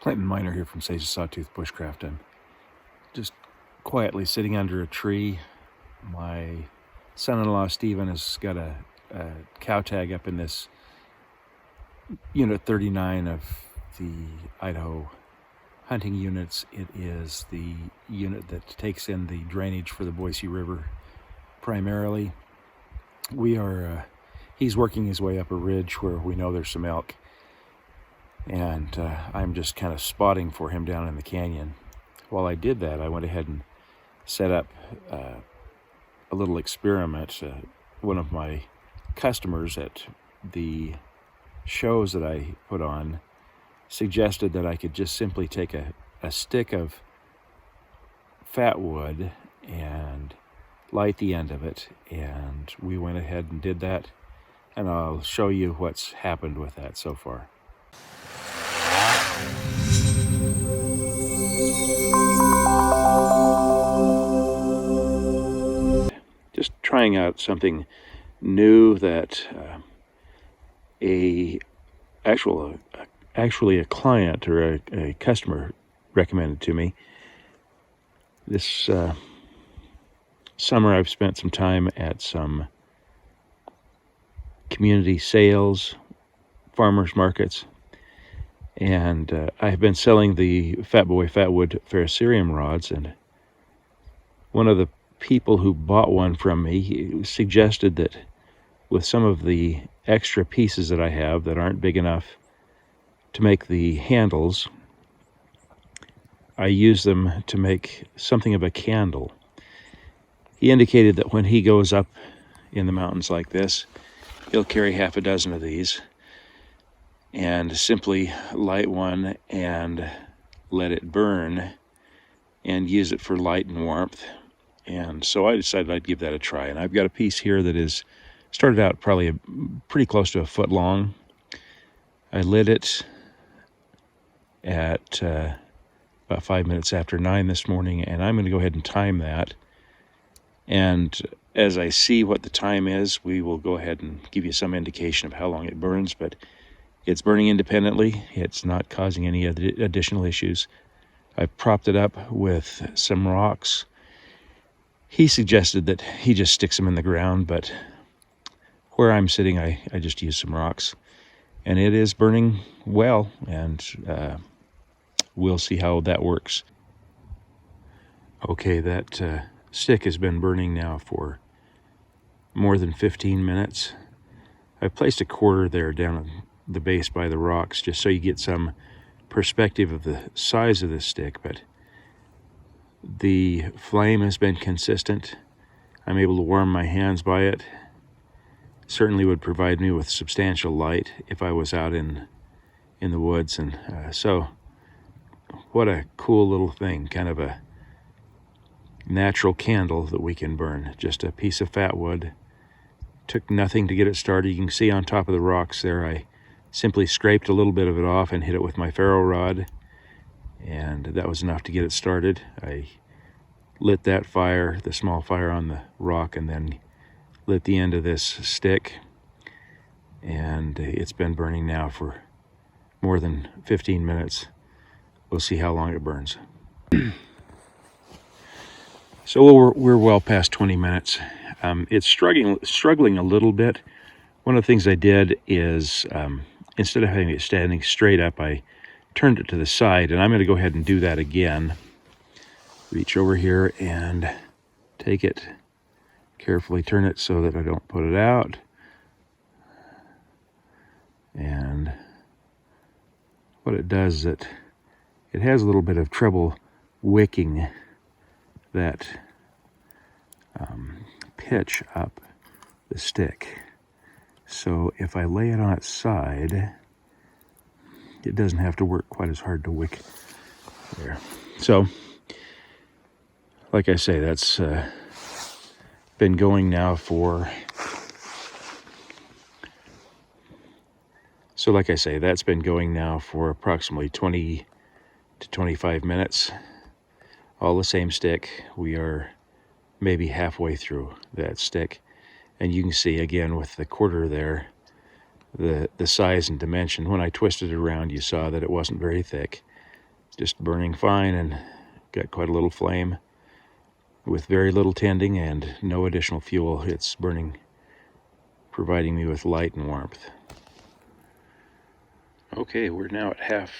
Clint Miner here from Sawtooth Bushcraft. I'm just quietly sitting under a tree. My son-in-law Stephen has got a cow tag up in this Unit 39 of the Idaho hunting units. It is the unit that takes in the drainage for the Boise River primarily. He's working his way up a ridge where we know there's some elk, and I'm just kind of spotting for him down in the canyon. While I did that, I went ahead and set up a little experiment. One of my customers at the shows that I put on suggested that I could just simply take a stick of Fatwood and light the end of it, and we went ahead and did that, and I'll show you what's happened with that so far. Just trying out something new that actually a client or a customer recommended to me. This summer I've spent some time at some community sales, farmers markets, and I have been selling the Fatwood ferrocerium rods, and one of the people who bought one from me suggested that with some of the extra pieces that I have that aren't big enough to make the handles, I use them to make something of a candle. He indicated that when he goes up in the mountains like this, he'll carry half a dozen of these and simply light one and let it burn and use it for light and warmth. And so I decided I'd give that a try. And I've got a piece here that is started out probably pretty close to a foot long. I lit it at about 5 minutes after 9 this morning, and I'm going to go ahead and time that. And as I see what the time is, we will go ahead and give you some indication of how long it burns, but it's burning independently. It's not causing any additional issues. I've propped it up with some rocks. He suggested that he just sticks them in the ground, but where I'm sitting, I just use some rocks. And it is burning well, and we'll see how that works. Okay, that stick has been burning now for more than 15 minutes. I've placed a quarter there down at the base by the rocks just so you get some perspective of the size of this stick, but the flame has been consistent. I'm able to warm my hands by it. Certainly would provide me with substantial light if I was out in the woods, and so what a cool little thing, kind of a natural candle that we can burn. Just a piece of Fatwood. Took nothing to get it started. You can see on top of the rocks there, I simply scraped a little bit of it off and hit it with my ferro rod, and that was enough to get it started. I lit that fire, the small fire on the rock, and then lit the end of this stick, and it's been burning now for more than 15 minutes. We'll see how long it burns. So we're well past 20 minutes. It's struggling a little bit. One of the things I did is instead of having it standing straight up, I turned it to the side, and I'm going to go ahead and do that again. Reach over here and take it, carefully turn it so that I don't put it out. And what it does is it has a little bit of trouble wicking that pitch up the stick. So if I lay it on its side, it doesn't have to work quite as hard to wick there. So, like I say, that's been going now for... So like I say, that's been going now for approximately 20 to 25 minutes. All the same stick. We are maybe halfway through that stick. And you can see again with the quarter there, the size and dimension. When I twisted it around, you saw that it wasn't very thick. just burning fine and got quite a little flame with very little tending and no additional fuel. It's burning, providing me with light and warmth. Okay, we're now at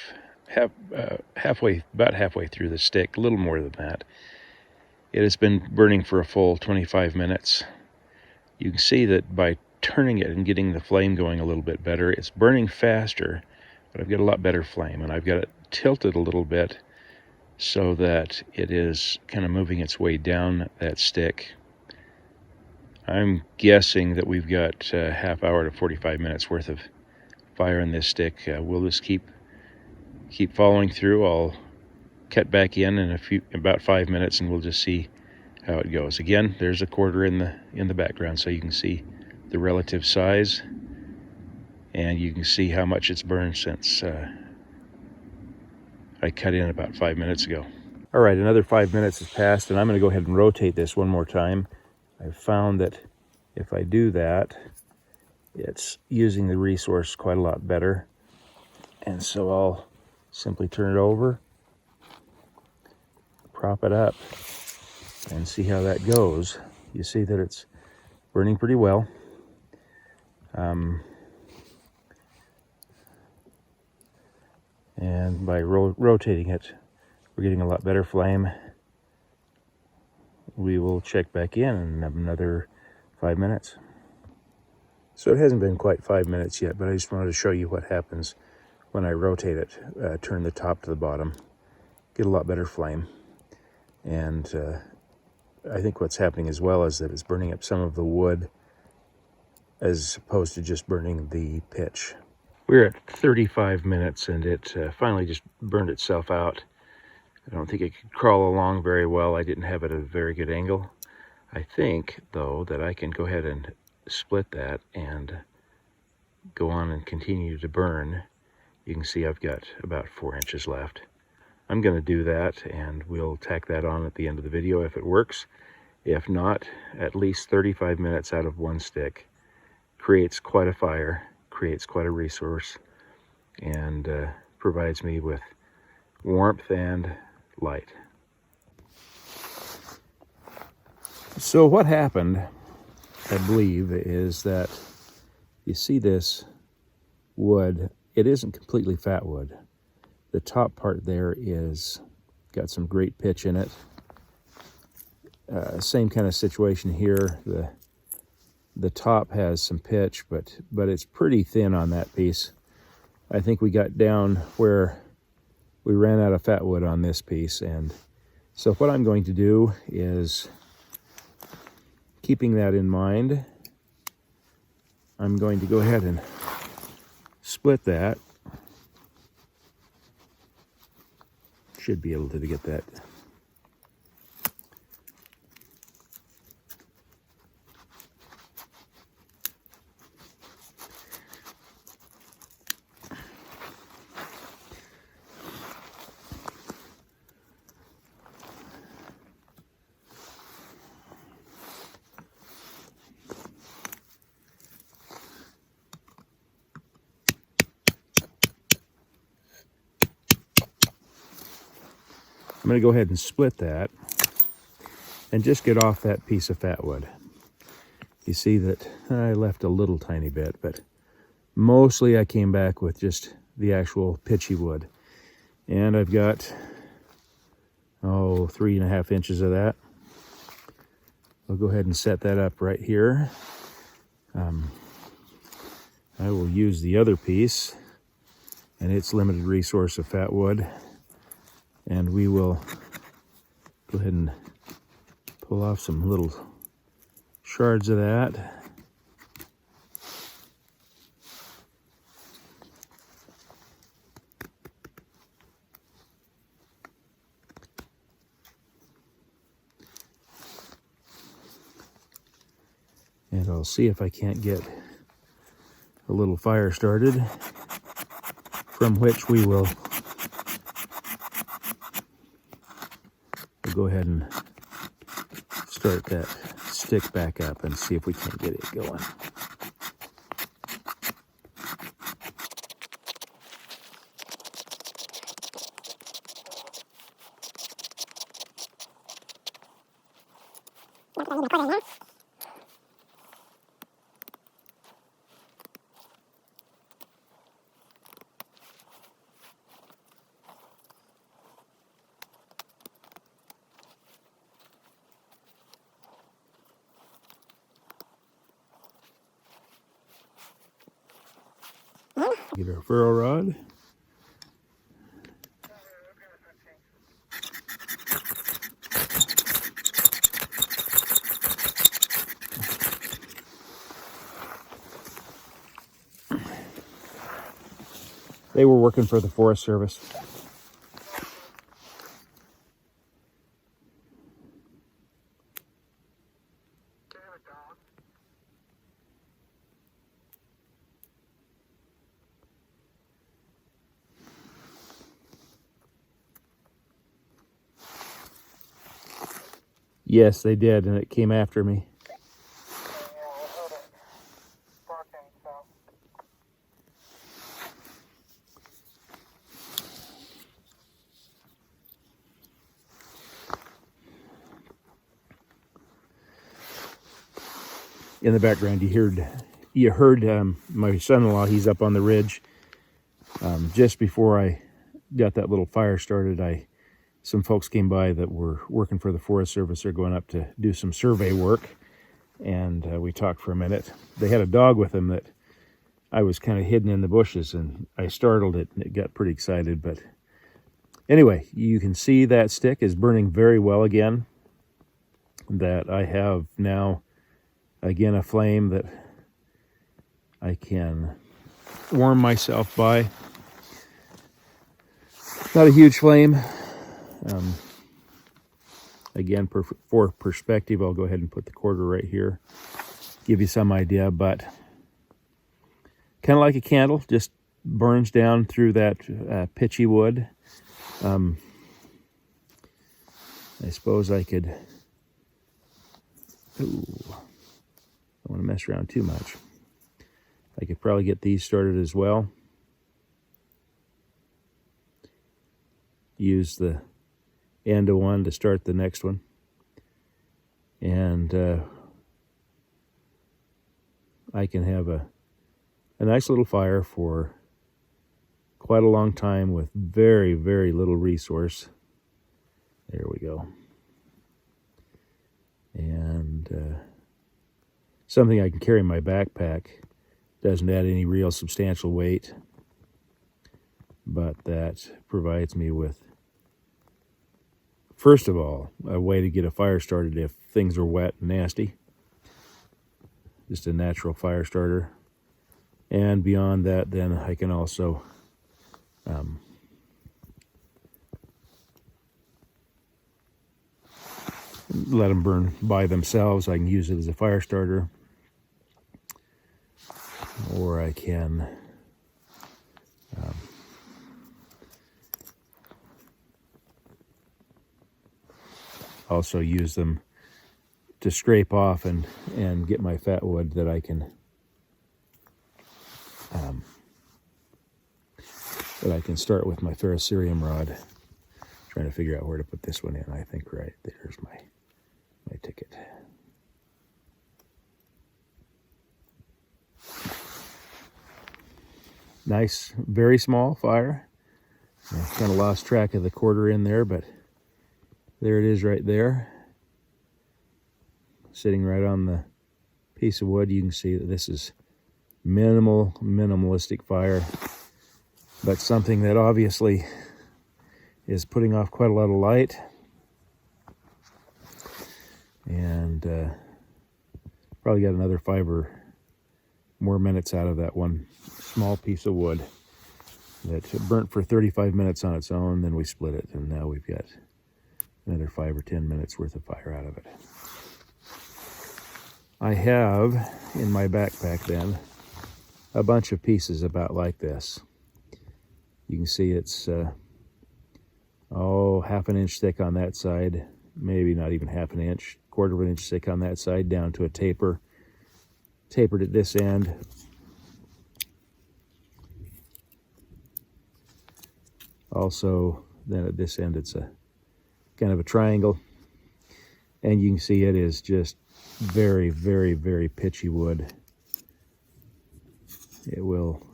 about halfway through the stick, a little more than that. It has been burning for a full 25 minutes. You can see that by turning it and getting the flame going a little bit better, it's burning faster, but I've got a lot better flame, and I've got it tilted a little bit so that it is kind of moving its way down that stick. I'm guessing that we've got a half hour to 45 minutes worth of fire in this stick. We'll just keep following through. I'll cut back in about 5 minutes, and we'll just see how it goes. Again, there's a quarter in the background, so you can see the relative size, and you can see how much it's burned since I cut in about 5 minutes ago. All right, another 5 minutes has passed, and I'm going to go ahead and rotate this one more time. I've found that if I do that, it's using the resource quite a lot better. And so I'll simply turn it over, prop it up, and see how that goes. You see that it's burning pretty well. And by rotating it, we're getting a lot better flame. We will check back in another 5 minutes. So it hasn't been quite 5 minutes yet, but I just wanted to show you what happens when I rotate it, turn the top to the bottom, get a lot better flame. And I think what's happening as well is that it's burning up some of the wood as opposed to just burning the pitch. We're at 35 minutes and it finally just burned itself out. I don't think it could crawl along very well. I didn't have it at a very good angle. I think, though, that I can go ahead and split that and go on and continue to burn. You can see I've got about 4 inches left. I'm going to do that, and we'll tack that on at the end of the video if it works. If not, at least 35 minutes out of one stick creates quite a fire, creates quite a resource, and provides me with warmth and light. So what happened, I believe, is that you see this wood, it isn't completely fat wood. The top part there is got some great pitch in it. Same kind of situation here. The top has some pitch, but it's pretty thin on that piece. I think we got down where we ran out of fat wood on this piece, and so what I'm going to do is, keeping that in mind, I'm going to go ahead and split that. Should be able to get that. I'm going to go ahead and split that and just get off that piece of fat wood. You see that I left a little tiny bit, but mostly I came back with just the actual pitchy wood. And I've got, 3.5 inches of that. I'll go ahead and set that up right here. I will use the other piece and its limited resource of fat wood, and we will go ahead and pull off some little shards of that. And I'll see if I can't get a little fire started, from which we will go ahead and start that stick back up and see if we can't get it going. Get our ferro rod. They were working for the Forest Service. Yes, they did, and it came after me. In the background, you heard my son-in-law. He's up on the ridge. Just before I got that little fire started, some folks came by that were working for the Forest Service. They're going up to do some survey work, and we talked for a minute. They had a dog with them that I was kind of hidden in the bushes, and I startled it, and it got pretty excited. But anyway, you can see that stick is burning very well again. That I have now, again, a flame that I can warm myself by. Not a huge flame. Again, for perspective, I'll go ahead and put the quarter right here. Give you some idea, but kind of like a candle, just burns down through that pitchy wood. I suppose I could... Ooh, don't want to mess around too much. I could probably get these started as well. Use the end of one to start the next one. And I can have a nice little fire for quite a long time with very, very little resource. There we go. And something I can carry in my backpack. Doesn't add any real substantial weight, but that provides me with, first of all, a way to get a fire started if things are wet and nasty. Just a natural fire starter. And beyond that, then I can also let them burn by themselves. I can use it as a fire starter. Or I can also use them to scrape off and get my fatwood that I can start with my ferrocerium rod. Trying to figure out where to put this one in. I think right there's my ticket. Nice, very small fire. I kind of lost track of the quarter in there, but there it is right there. Sitting right on the piece of wood. You can see that this is minimalistic fire, but something that obviously is putting off quite a lot of light. And probably got another 5 or more minutes out of that one small piece of wood that burnt for 35 minutes on its own. Then we split it, and now we've got another 5 or 10 minutes worth of fire out of it. I have in my backpack then a bunch of pieces about like this. You can see it's half an inch thick on that side, maybe not even half an inch, quarter of an inch thick on that side, down to a tapered at this end. Also, then at this end, it's a kind of a triangle. And you can see it is just very, very, very pitchy wood. It will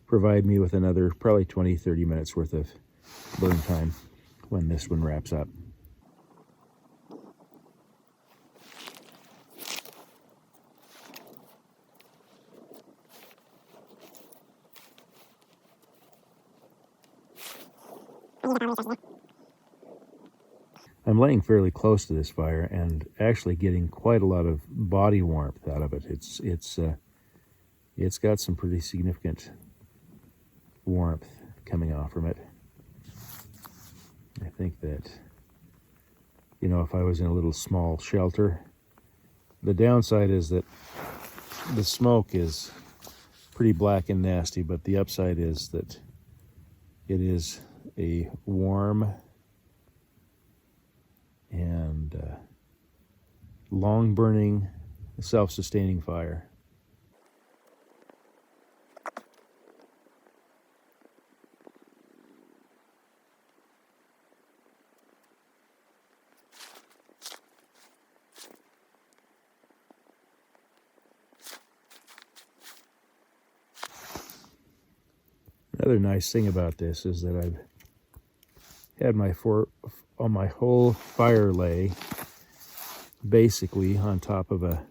provide me with another probably 20-30 minutes worth of burn time when this one wraps up. I'm laying fairly close to this fire and actually getting quite a lot of body warmth out of it. It's got some pretty significant warmth coming off from it. I think that, you know, if I was in a little small shelter, the downside is that the smoke is pretty black and nasty, but the upside is that it is a warm and long-burning, self-sustaining fire. Another nice thing about this is that I've had my whole fire lay basically on top of a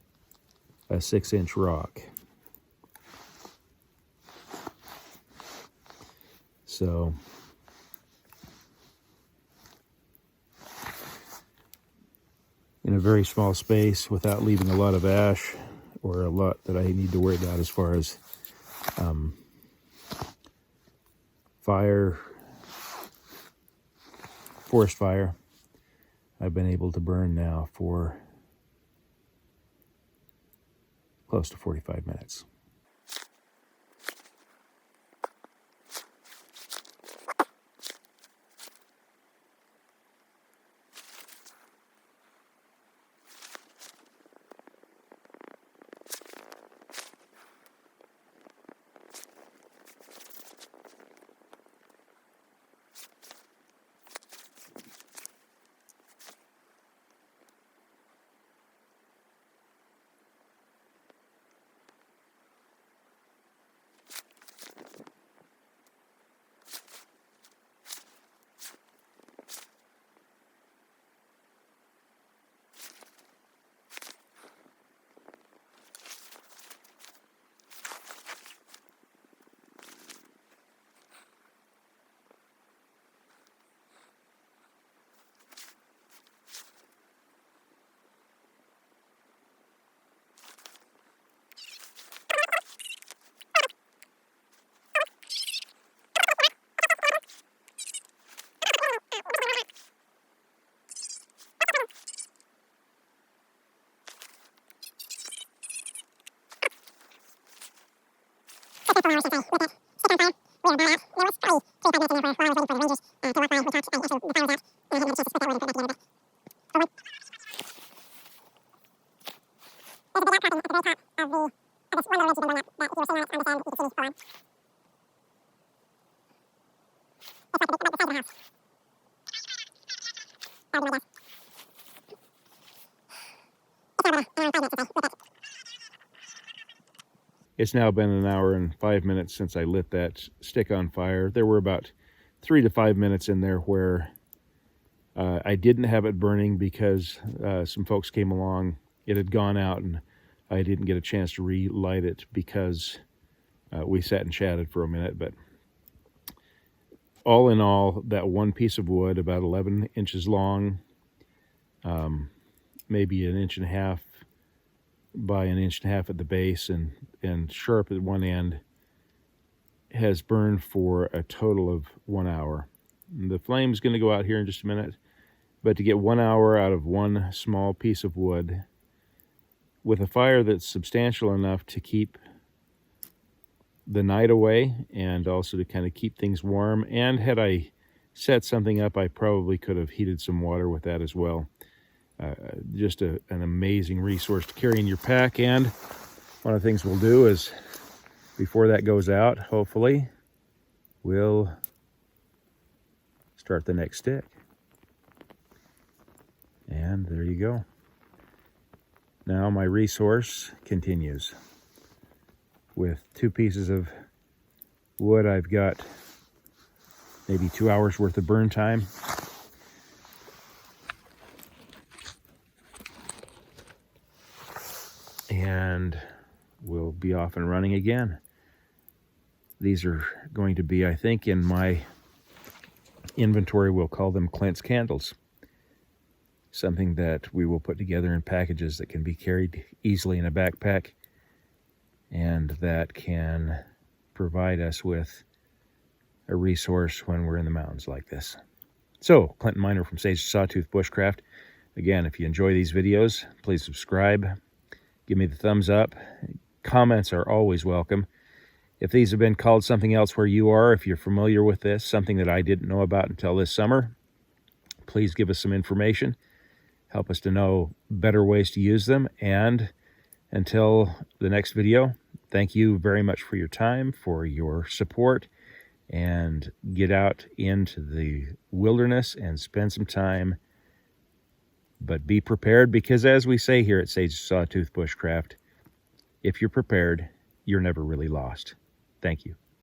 6-inch rock. So in a very small space without leaving a lot of ash or a lot that I need to worry about as far as forest fire, I've been able to burn now for close to 45 minutes. It's now been an hour and 5 minutes since I lit that stick on fire. There were about 3 to 5 minutes in there where I didn't have it burning because some folks came along. It had gone out and I didn't get a chance to relight it because we sat and chatted for a minute. But all in all, that one piece of wood, about 11 inches long, maybe 1.5 inches by 1.5 inches at the base and sharp at one end, has burned for a total of 1 hour. The flame's going to go out here in just a minute, but to get 1 hour out of one small piece of wood with a fire that's substantial enough to keep the night away and also to kind of keep things warm, and had I set something up, I probably could have heated some water with that as well. Just an amazing resource to carry in your pack. And one of the things we'll do is, before that goes out, hopefully, we'll start the next stick. And there you you go. Now my resource continues. With 2 pieces of wood, I've got maybe 2 hours worth of burn time. And we'll be off and running again. These are going to be, I think, in my inventory, we'll call them Clint's candles. Something that we will put together in packages that can be carried easily in a backpack and that can provide us with a resource when we're in the mountains like this. So, Clint Miner from Sawtooth Bushcraft. Again, if you enjoy these videos, please subscribe. Give me the thumbs up. Comments are always welcome. If these have been called something else where you are, if you're familiar with this, something that I didn't know about until this summer, please give us some information. Help us to know better ways to use them. And until the next video, thank you very much for your time, for your support, and get out into the wilderness and spend some time. But be prepared, because as we say here at Sawtooth Bushcraft, if you're prepared, you're never really lost. Thank you.